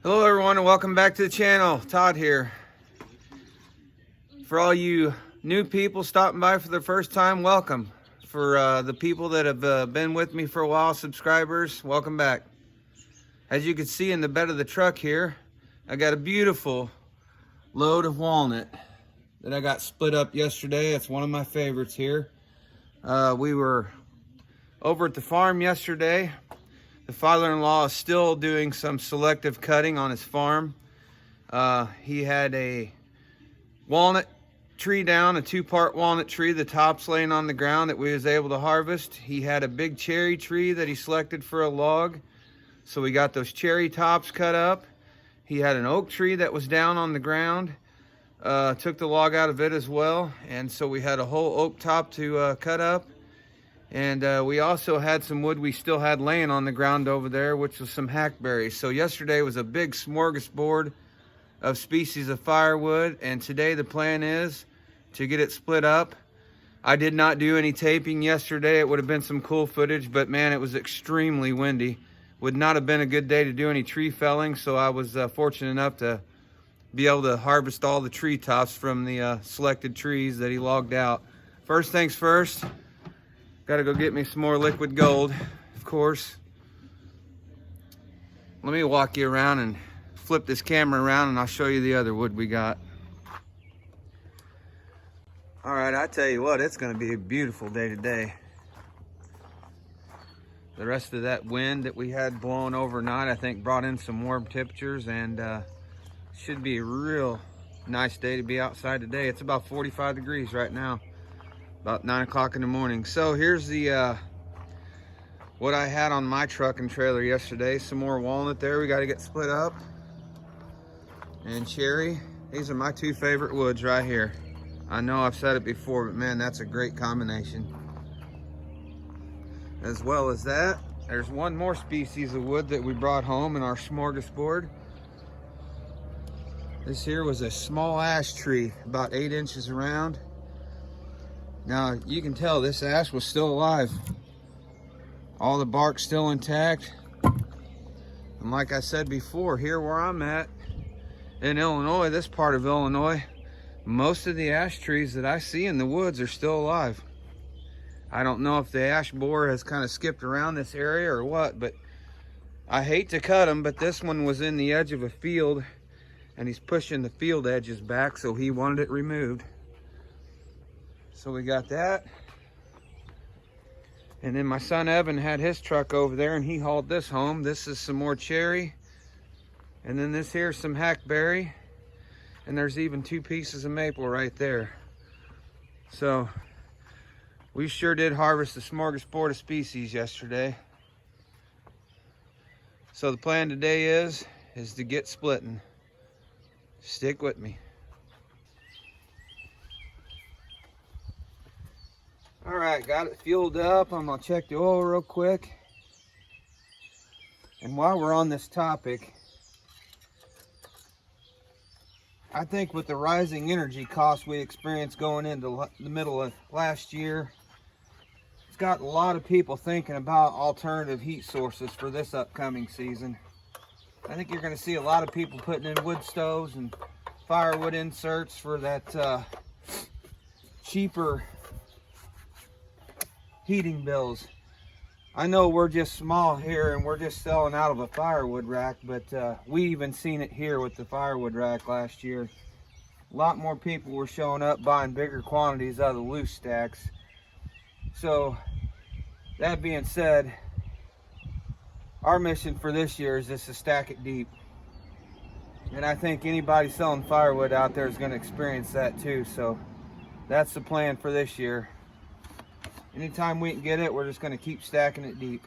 Hello everyone and welcome back to the channel. Todd here. For all you new people stopping by for the first time, welcome. For the people that have been with me for a while, subscribers, welcome back. As you can see in the bed of the truck here, I got a beautiful load of walnut that I got split up yesterday. It's one of my favorites here. We were over at the farm yesterday. The father-in-law is still doing some selective cutting on his farm. He had a walnut tree down, a two-part walnut tree, the top's laying on the ground that we was able to harvest. He had a big cherry tree that he selected for a log, so we got those cherry tops cut up. He had an oak tree that was down on the ground, took the log out of it as well, and so we had a whole oak top to cut up. And we also had some wood we still had laying on the ground over there, which was some hackberries. So yesterday was a big smorgasbord of species of firewood, and today the plan is to get it split up. I did not do any taping yesterday. It would have been some cool footage, but man, it was extremely windy. Would not have been a good day to do any tree felling, so I was fortunate enough to be able to harvest all the tree tops from the selected trees that he logged out. First things first, got to go get me some more liquid gold, of course. Let me walk you around and flip this camera around and I'll show you the other wood we got. All right, I tell you what, it's going to be a beautiful day today. The rest of that wind that we had blowing overnight, I think, brought in some warm temperatures, and should be a real nice day to be outside today. It's about 45 degrees right now. About 9 o'clock in the morning. So here's the what I had on my truck and trailer yesterday. Some more walnut there we got to get split up, and cherry. These are my two favorite woods right here. I know I've said it before, but man, that's a great combination. As well as that, there's one more species of wood that we brought home in our smorgasbord. This here was a small ash tree, about 8 inches around. Now, you can tell this ash was still alive. All the bark's still intact. And like I said before, here where I'm at in Illinois, this part of Illinois, most of the ash trees that I see in the woods are still alive. I don't know if the ash borer has kind of skipped around this area or what, but I hate to cut them, but this one was in the edge of a field and he's pushing the field edges back, so he wanted it removed. So we got that. And then my son Evan had his truck over there and he hauled this home. This is some more cherry. And then this here's some hackberry. And there's even 2 pieces of maple right there. So we sure did harvest a smorgasbord of species yesterday. So the plan today is to get splitting. Stick with me. All right, got it fueled up. I'm gonna check the oil real quick. And while we're on this topic, I think with the rising energy costs we experienced going into the middle of last year, it's got a lot of people thinking about alternative heat sources for this upcoming season. I think you're gonna see a lot of people putting in wood stoves and firewood inserts for that cheaper heating bills. I know we're just small here and we're just selling out of a firewood rack, but we even seen it here with the firewood rack last year. A lot more people were showing up buying bigger quantities out of the loose stacks. So that being said, our mission for this year is just to stack it deep. And I think anybody selling firewood out there is going to experience that too. So that's the plan for this year. Anytime we can get it, we're just going to keep stacking it deep.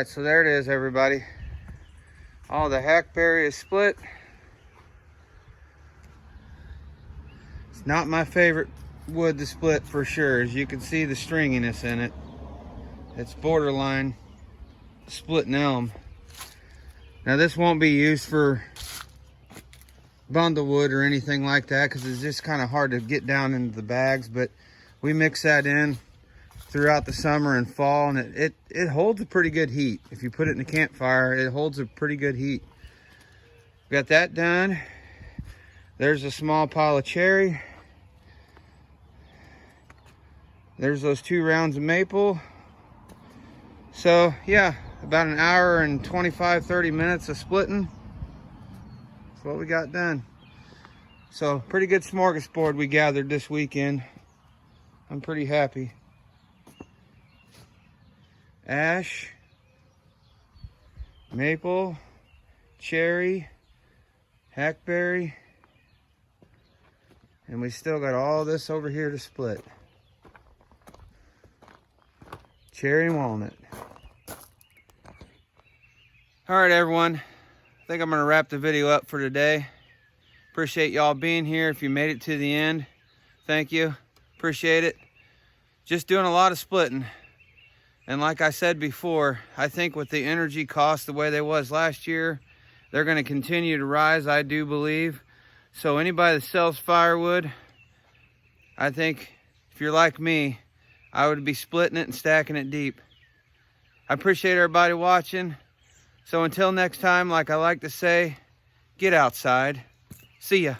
right, so there it is, everybody. All the hackberry is split. It's not my favorite wood to split for sure. As you can see the stringiness in it. It's borderline splitting elm. Now this won't be used for bundle wood or anything like that because it's just kind of hard to get down into the bags, but we mix that in throughout the summer and fall, and it holds a pretty good heat. If you put it in a campfire, it holds a pretty good heat. Got that done. There's a small pile of cherry. There's those 2 rounds of maple. So yeah, about an hour and 25-30 minutes of splitting. That's what we got done. So pretty good smorgasbord we gathered this weekend. I'm pretty happy. Ash, maple, cherry, hackberry, and we still got all this over here to split. Cherry and walnut. All right, everyone. I think I'm going to wrap the video up for today. Appreciate y'all being here. If you made it to the end, thank you. Appreciate it. Just doing a lot of splitting. And like I said before, I think with the energy costs the way they was last year, they're going to continue to rise, I do believe. So anybody that sells firewood, I think if you're like me, I would be splitting it and stacking it deep. I appreciate everybody watching. So until next time, like I like to say, get outside. See ya.